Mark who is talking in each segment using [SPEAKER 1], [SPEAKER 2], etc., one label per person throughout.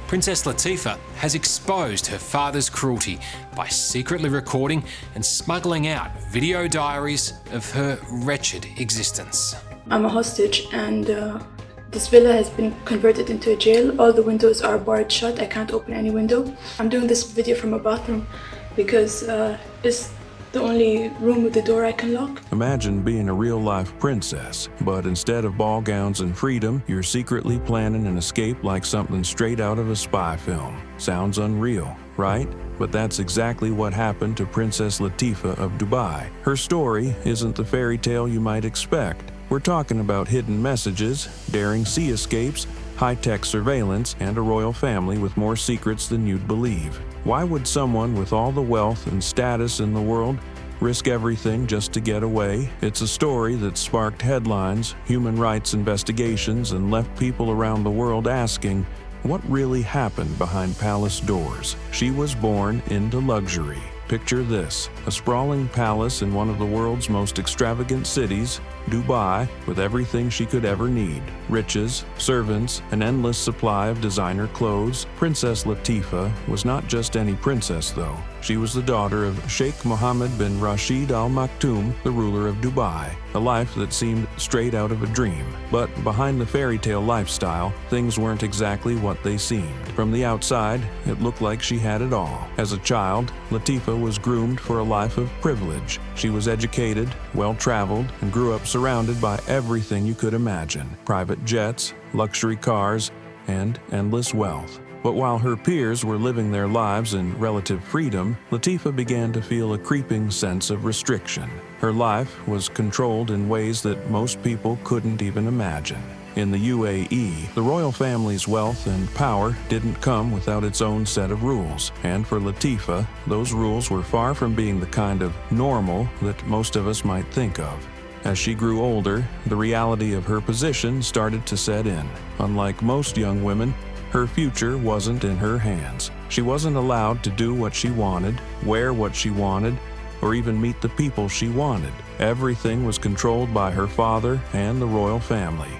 [SPEAKER 1] Princess Latifa has exposed her father's cruelty by secretly recording and smuggling out video diaries of her wretched existence.
[SPEAKER 2] I'm a hostage and this villa has been converted into a jail. All the windows are barred shut. I can't open any window. I'm doing this video from a bathroom because it's the only room with the door I can lock.
[SPEAKER 3] Imagine being a real-life princess, but instead of ball gowns and freedom, you're secretly planning an escape like something straight out of a spy film. Sounds unreal, right? But that's exactly what happened to Princess Latifa of Dubai. Her story isn't the fairy tale you might expect. We're talking about hidden messages, daring sea escapes, high-tech surveillance, and a royal family with more secrets than you'd believe. Why would someone with all the wealth and status in the world risk everything just to get away? It's a story that sparked headlines, human rights investigations, and left people around the world asking, what really happened behind palace doors? She was born into luxury. Picture this, a sprawling palace in one of the world's most extravagant cities, Dubai, with everything she could ever need. Riches, servants, an endless supply of designer clothes. Princess Latifa was not just any princess, though. She was the daughter of Sheikh Mohammed bin Rashid Al Maktoum, the ruler of Dubai, a life that seemed straight out of a dream. But behind the fairy tale lifestyle, things weren't exactly what they seemed. From the outside, it looked like she had it all. As a child, Latifa was groomed for a life of privilege. She was educated, well-traveled, and grew up surrounded by everything you could imagine: private jets, luxury cars, and endless wealth. But while her peers were living their lives in relative freedom, Latifa began to feel a creeping sense of restriction. Her life was controlled in ways that most people couldn't even imagine. In the UAE, the royal family's wealth and power didn't come without its own set of rules. And for Latifa, those rules were far from being the kind of normal that most of us might think of. As she grew older, the reality of her position started to set in. Unlike most young women, her future wasn't in her hands. She wasn't allowed to do what she wanted, wear what she wanted, or even meet the people she wanted. Everything was controlled by her father and the royal family.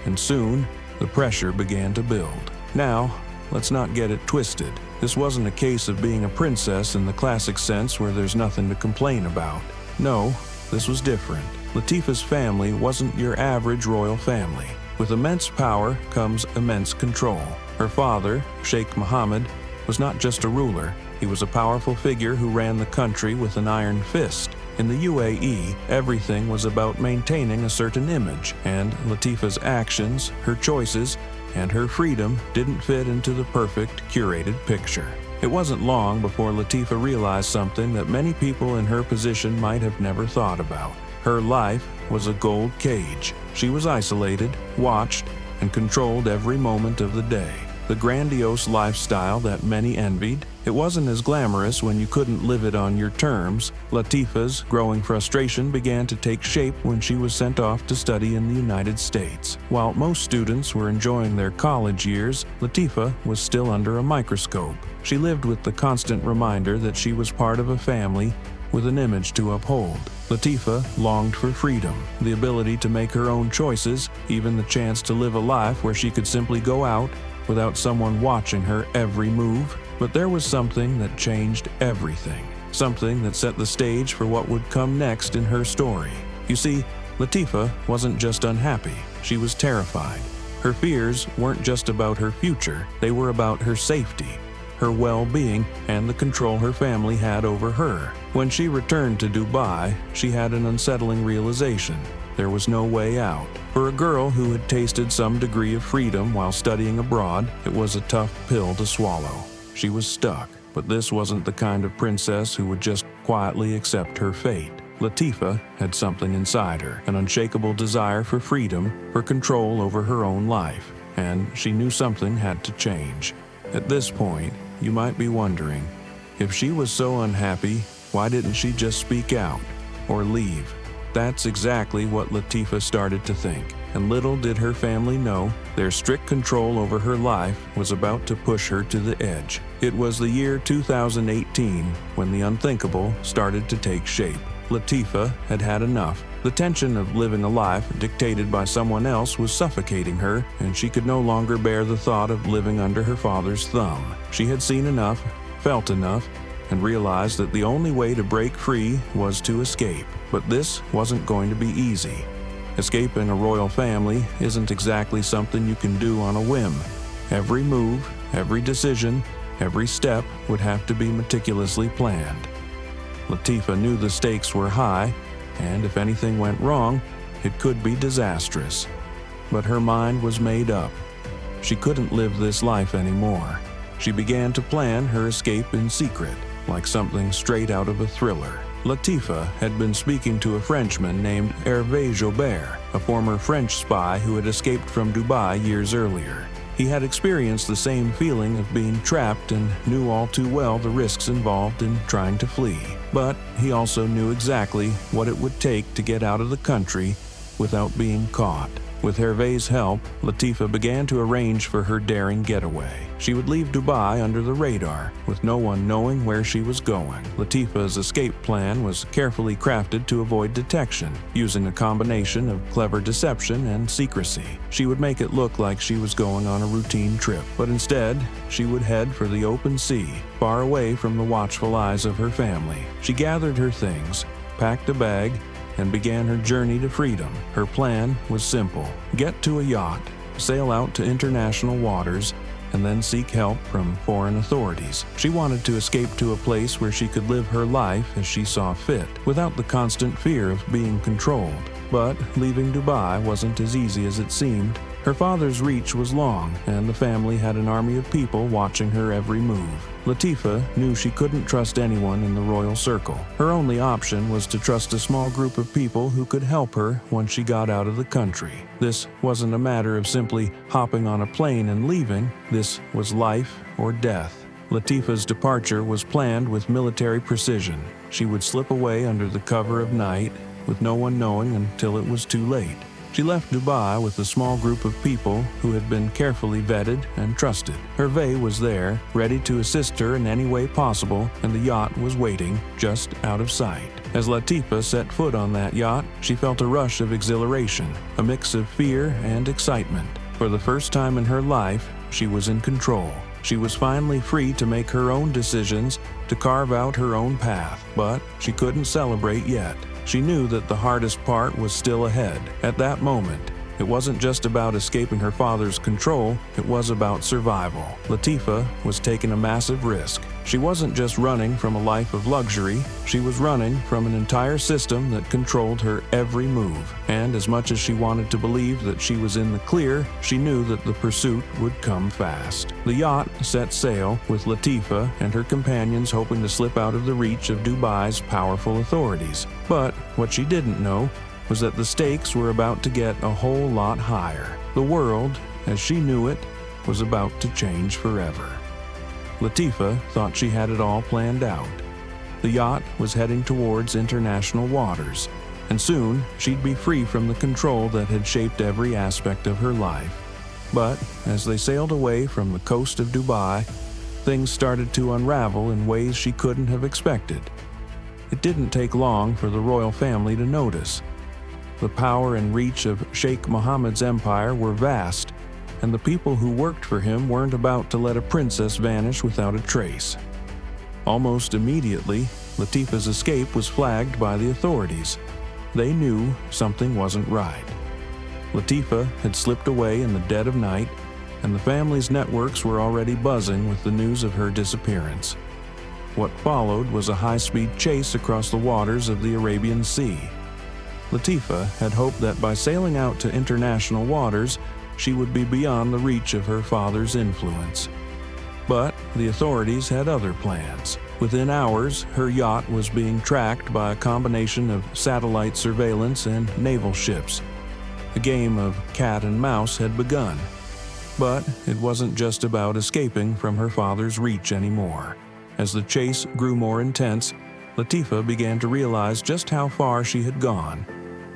[SPEAKER 3] And soon, the pressure began to build. Now, let's not get it twisted. This wasn't a case of being a princess in the classic sense where there's nothing to complain about. No, this was different. Latifa's family wasn't your average royal family. With immense power comes immense control. Her father, Sheikh Mohammed, was not just a ruler. He was a powerful figure who ran the country with an iron fist. In the UAE, everything was about maintaining a certain image, and Latifa's actions, her choices, and her freedom didn't fit into the perfect, curated picture. It wasn't long before Latifa realized something that many people in her position might have never thought about. Her life was a gold cage. She was isolated, watched, and controlled every moment of the day. The grandiose lifestyle that many envied, it wasn't as glamorous when you couldn't live it on your terms. Latifa's growing frustration began to take shape when she was sent off to study in the United States. While most students were enjoying their college years, Latifa was still under a microscope. She lived with the constant reminder that she was part of a family with an image to uphold. Latifa longed for freedom, the ability to make her own choices, even the chance to live a life where she could simply go out without someone watching her every move. But there was something that changed everything, something that set the stage for what would come next in her story. You see, Latifa wasn't just unhappy, she was terrified. Her fears weren't just about her future, they were about her safety, her well-being, and the control her family had over her. When she returned to Dubai, she had an unsettling realization. There was no way out. For a girl who had tasted some degree of freedom while studying abroad, it was a tough pill to swallow. She was stuck, but this wasn't the kind of princess who would just quietly accept her fate. Latifa had something inside her, an unshakable desire for freedom, for control over her own life, and she knew something had to change. At this point, you might be wondering, if she was so unhappy, why didn't she just speak out or leave? That's exactly what Latifa started to think, and little did her family know, their strict control over her life was about to push her to the edge. It was the year 2018 when the unthinkable started to take shape. Latifa had had enough. The tension of living a life dictated by someone else was suffocating her, and she could no longer bear the thought of living under her father's thumb. She had seen enough, felt enough, and realized that the only way to break free was to escape. But this wasn't going to be easy. Escaping a royal family isn't exactly something you can do on a whim. Every move, every decision, every step would have to be meticulously planned. Latifa knew the stakes were high, and if anything went wrong, it could be disastrous. But her mind was made up. She couldn't live this life anymore. She began to plan her escape in secret, like something straight out of a thriller. Latifa had been speaking to a Frenchman named Hervé Joubert, a former French spy who had escaped from Dubai years earlier. He had experienced the same feeling of being trapped and knew all too well the risks involved in trying to flee. But he also knew exactly what it would take to get out of the country without being caught. With Hervé's help, Latifa began to arrange for her daring getaway. She would leave Dubai under the radar, with no one knowing where she was going. Latifa's escape plan was carefully crafted to avoid detection, using a combination of clever deception and secrecy. She would make it look like she was going on a routine trip, but instead, she would head for the open sea, far away from the watchful eyes of her family. She gathered her things, packed a bag, and began her journey to freedom. Her plan was simple: get to a yacht, sail out to international waters, and then seek help from foreign authorities. She wanted to escape to a place where she could live her life as she saw fit, without the constant fear of being controlled. But leaving Dubai wasn't as easy as it seemed. Her father's reach was long, and the family had an army of people watching her every move. Latifa knew she couldn't trust anyone in the royal circle. Her only option was to trust a small group of people who could help her once she got out of the country. This wasn't a matter of simply hopping on a plane and leaving. This was life or death. Latifa's departure was planned with military precision. She would slip away under the cover of night, with no one knowing until it was too late. She left Dubai with a small group of people who had been carefully vetted and trusted. Hervé was there, ready to assist her in any way possible, and the yacht was waiting, just out of sight. As Latifa set foot on that yacht, she felt a rush of exhilaration, a mix of fear and excitement. For the first time in her life, she was in control. She was finally free to make her own decisions, to carve out her own path, but she couldn't celebrate yet. She knew that the hardest part was still ahead. At that moment, it wasn't just about escaping her father's control, it was about survival. Latifa was taking a massive risk. She wasn't just running from a life of luxury, she was running from an entire system that controlled her every move. And as much as she wanted to believe that she was in the clear, she knew that the pursuit would come fast. The yacht set sail, with Latifa and her companions hoping to slip out of the reach of Dubai's powerful authorities. But what she didn't know was that the stakes were about to get a whole lot higher. The world, as she knew it, was about to change forever. Latifa thought she had it all planned out. The yacht was heading towards international waters, and soon she'd be free from the control that had shaped every aspect of her life. But as they sailed away from the coast of Dubai, things started to unravel in ways she couldn't have expected. It didn't take long for the royal family to notice. The power and reach of Sheikh Mohammed's empire were vast, and the people who worked for him weren't about to let a princess vanish without a trace. Almost immediately, Latifa's escape was flagged by the authorities. They knew something wasn't right. Latifa had slipped away in the dead of night, and the family's networks were already buzzing with the news of her disappearance. What followed was a high-speed chase across the waters of the Arabian Sea. Latifa had hoped that by sailing out to international waters, she would be beyond the reach of her father's influence. But the authorities had other plans. Within hours, her yacht was being tracked by a combination of satellite surveillance and naval ships. The game of cat and mouse had begun. But it wasn't just about escaping from her father's reach anymore. As the chase grew more intense, Latifa began to realize just how far she had gone,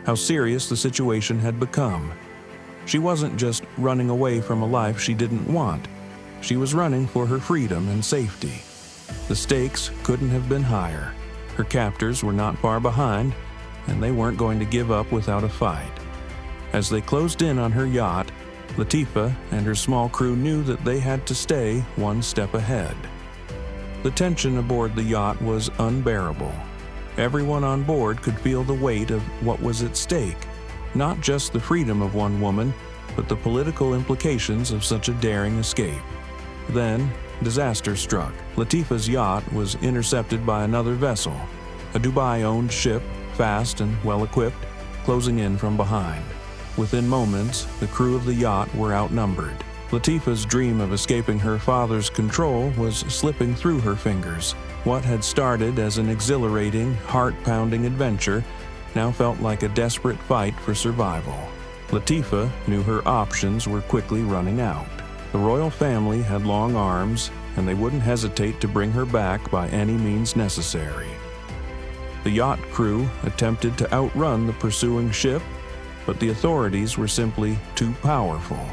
[SPEAKER 3] how serious the situation had become. She wasn't just running away from a life she didn't want. She was running for her freedom and safety. The stakes couldn't have been higher. Her captors were not far behind, and they weren't going to give up without a fight. As they closed in on her yacht, Latifa and her small crew knew that they had to stay one step ahead. The tension aboard the yacht was unbearable. Everyone on board could feel the weight of what was at stake, not just the freedom of one woman, but the political implications of such a daring escape. Then, disaster struck. Latifa's yacht was intercepted by another vessel, a Dubai-owned ship, fast and well-equipped, closing in from behind. Within moments, the crew of the yacht were outnumbered. Latifa's dream of escaping her father's control was slipping through her fingers. What had started as an exhilarating, heart-pounding adventure now felt like a desperate fight for survival. Latifa knew her options were quickly running out. The royal family had long arms, and they wouldn't hesitate to bring her back by any means necessary. The yacht crew attempted to outrun the pursuing ship, but the authorities were simply too powerful.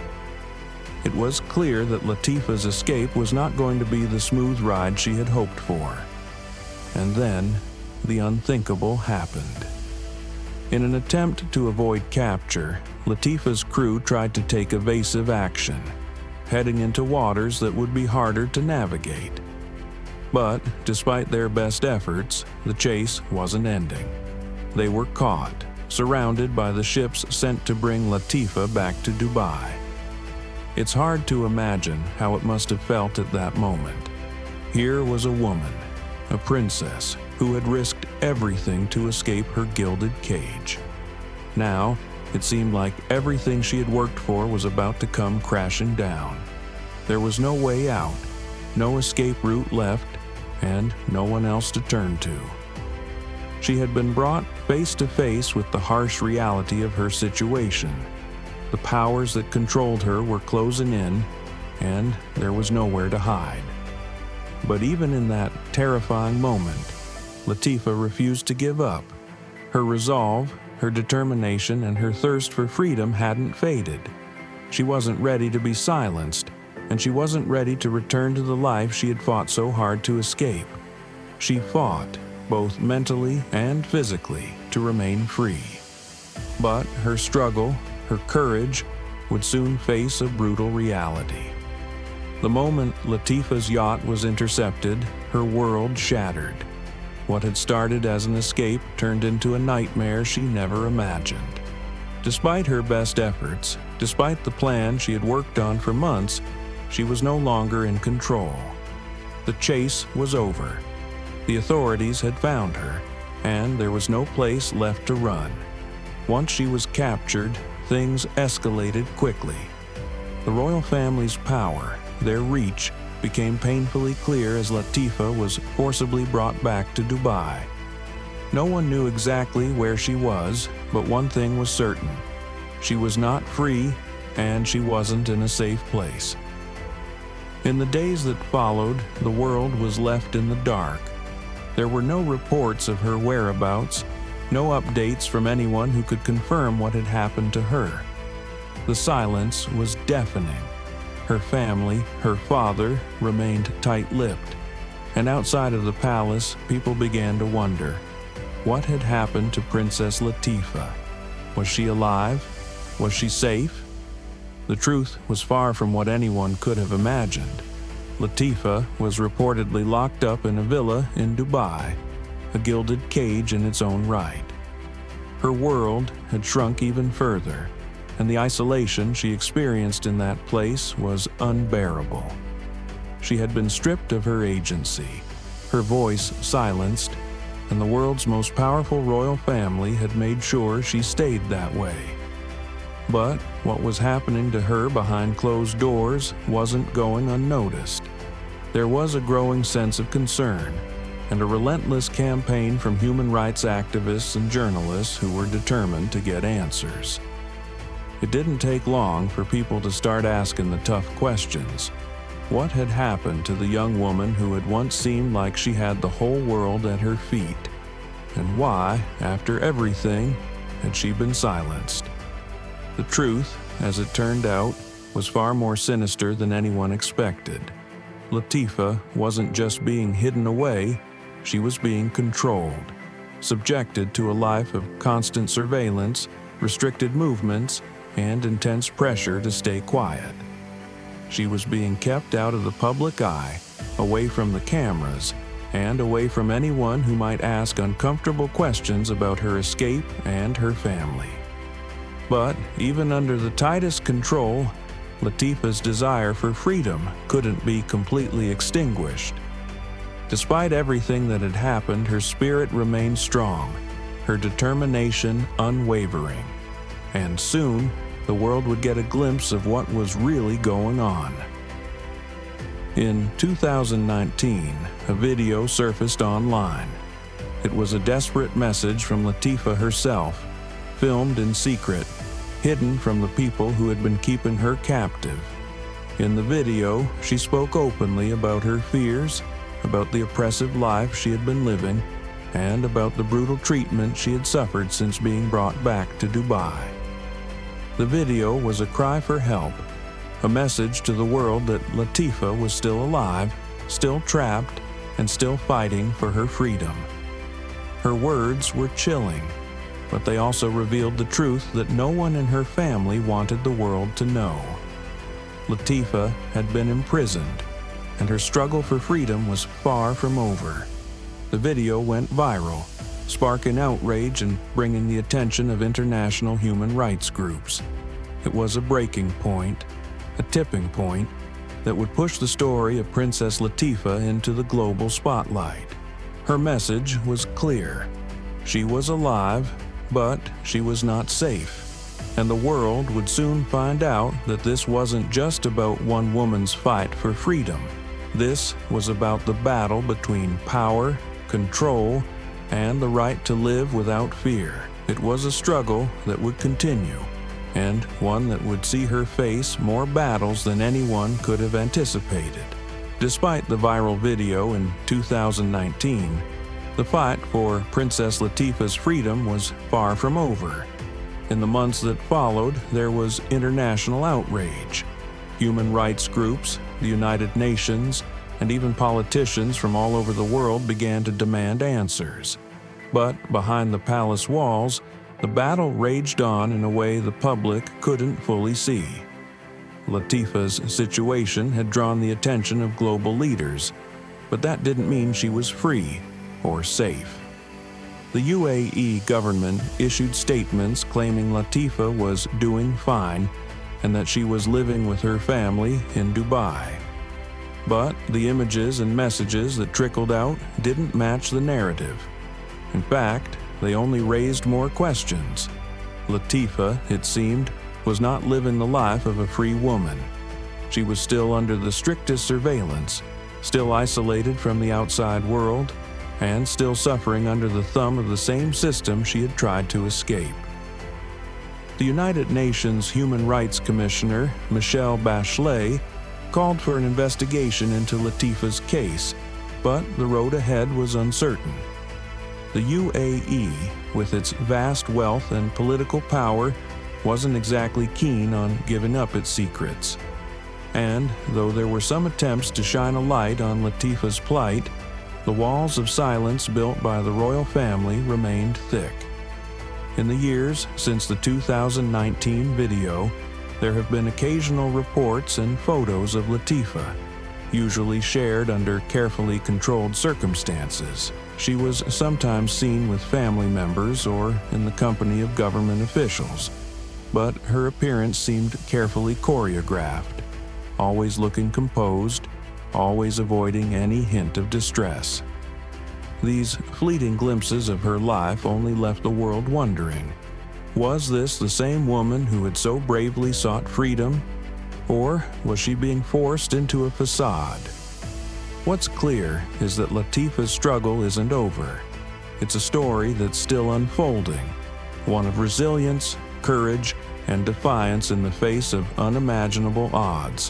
[SPEAKER 3] It was clear that Latifa's escape was not going to be the smooth ride she had hoped for. And then, the unthinkable happened. In an attempt to avoid capture, Latifa's crew tried to take evasive action, heading into waters that would be harder to navigate. But, despite their best efforts, the chase wasn't ending. They were caught, surrounded by the ships sent to bring Latifa back to Dubai. It's hard to imagine how it must have felt at that moment. Here was a woman, a princess, who had risked everything to escape her gilded cage. Now, it seemed like everything she had worked for was about to come crashing down. There was no way out, no escape route left, and no one else to turn to. She had been brought face to face with the harsh reality of her situation. The powers that controlled her were closing in, and there was nowhere to hide. But even in that terrifying moment, Latifa refused to give up. Her resolve, her determination, and her thirst for freedom hadn't faded. She wasn't ready to be silenced, and she wasn't ready to return to the life she had fought so hard to escape. She fought, both mentally and physically, to remain free. But her struggle, her courage, would soon face a brutal reality. The moment Latifa's yacht was intercepted, her world shattered. What had started as an escape turned into a nightmare she never imagined. Despite her best efforts, despite the plan she had worked on for months, she was no longer in control. The chase was over. The authorities had found her, and there was no place left to run. Once she was captured, things escalated quickly. The royal family's power, their reach, became painfully clear as Latifa was forcibly brought back to Dubai. No one knew exactly where she was, but one thing was certain. She was not free, and she wasn't in a safe place. In the days that followed, the world was left in the dark. There were no reports of her whereabouts, no updates from anyone who could confirm what had happened to her. The silence was deafening. Her family, her father, remained tight-lipped. And outside of the palace, people began to wonder, what had happened to Princess Latifa? Was she alive? Was she safe? The truth was far from what anyone could have imagined. Latifa was reportedly locked up in a villa in Dubai, a gilded cage in its own right. Her world had shrunk even further, and the isolation she experienced in that place was unbearable. She had been stripped of her agency, her voice silenced, and the world's most powerful royal family had made sure she stayed that way. But what was happening to her behind closed doors wasn't going unnoticed. There was a growing sense of concern, and a relentless campaign from human rights activists and journalists who were determined to get answers. It didn't take long for people to start asking the tough questions. What had happened to the young woman who had once seemed like she had the whole world at her feet? And why, after everything, had she been silenced? The truth, as it turned out, was far more sinister than anyone expected. Latifa wasn't just being hidden away, she was being controlled. subjected to a life of constant surveillance, restricted movements, and intense pressure to stay quiet. She was being kept out of the public eye, away from the cameras, and away from anyone who might ask uncomfortable questions about her escape and her family. But even under the tightest control, Latifa's desire for freedom couldn't be completely extinguished. Despite everything that had happened, her spirit remained strong, her determination unwavering. And soon, the world would get a glimpse of what was really going on. In 2019, a video surfaced online. It was a desperate message from Latifa herself, filmed in secret, hidden from the people who had been keeping her captive. In the video, she spoke openly about her fears, about the oppressive life she had been living, and about the brutal treatment she had suffered since being brought back to Dubai. The video was a cry for help, a message to the world that Latifa was still alive, still trapped, and still fighting for her freedom. Her words were chilling, but they also revealed the truth that no one in her family wanted the world to know. Latifa had been imprisoned, and her struggle for freedom was far from over. The video went viral, sparking outrage and bringing the attention of international human rights groups. It was a breaking point, a tipping point, that would push the story of Princess Latifa into the global spotlight. Her message was clear. She was alive, but she was not safe. And the world would soon find out that this wasn't just about one woman's fight for freedom. This was about the battle between power, control, and the right to live without fear. It was a struggle that would continue, and one that would see her face more battles than anyone could have anticipated. Despite the viral video in 2019, the fight for Princess Latifa's freedom was far from over. In the months that followed, there was international outrage. Human rights groups, the United Nations, and even politicians from all over the world began to demand answers. But behind the palace walls, the battle raged on in a way the public couldn't fully see. Latifa's situation had drawn the attention of global leaders, but that didn't mean she was free or safe. The UAE government issued statements claiming Latifa was doing fine and that she was living with her family in Dubai. But the images and messages that trickled out didn't match the narrative. In fact, they only raised more questions. Latifa, it seemed, was not living the life of a free woman. She was still under the strictest surveillance, still isolated from the outside world, and still suffering under the thumb of the same system she had tried to escape. The United Nations Human Rights Commissioner, Michelle Bachelet, called for an investigation into Latifa's case, but the road ahead was uncertain. The UAE, with its vast wealth and political power, wasn't exactly keen on giving up its secrets. And though there were some attempts to shine a light on Latifa's plight, the walls of silence built by the royal family remained thick. In the years since the 2019 video, there have been occasional reports and photos of Latifa, usually shared under carefully controlled circumstances. She was sometimes seen with family members or in the company of government officials, but her appearance seemed carefully choreographed, always looking composed, always avoiding any hint of distress. These fleeting glimpses of her life only left the world wondering, was this the same woman who had so bravely sought freedom, or was she being forced into a facade? What's clear is that Latifa's struggle isn't over. It's a story that's still unfolding, one of resilience, courage, and defiance in the face of unimaginable odds.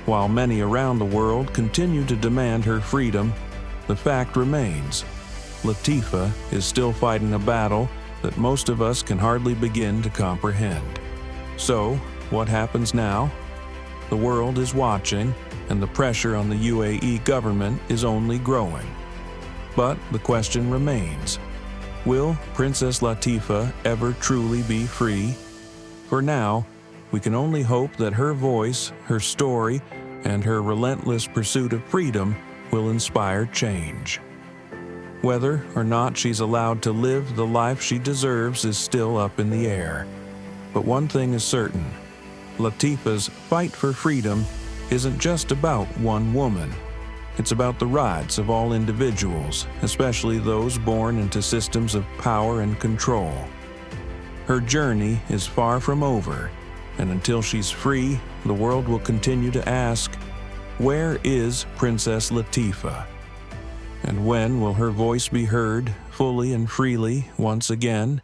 [SPEAKER 3] While many around the world continue to demand her freedom, the fact remains: Latifa is still fighting a battle that most of us can hardly begin to comprehend. So, what happens now? The world is watching, and the pressure on the UAE government is only growing. But the question remains: Will Princess Latifa ever truly be free? For now, we can only hope that her voice, her story, and her relentless pursuit of freedom will inspire change. Whether or not she's allowed to live the life she deserves is still up in the air. But one thing is certain: Latifa's fight for freedom isn't just about one woman. It's about the rights of all individuals, especially those born into systems of power and control. Her journey is far from over, and until she's free, the world will continue to ask, where is Princess Latifa? And when will her voice be heard fully and freely once again?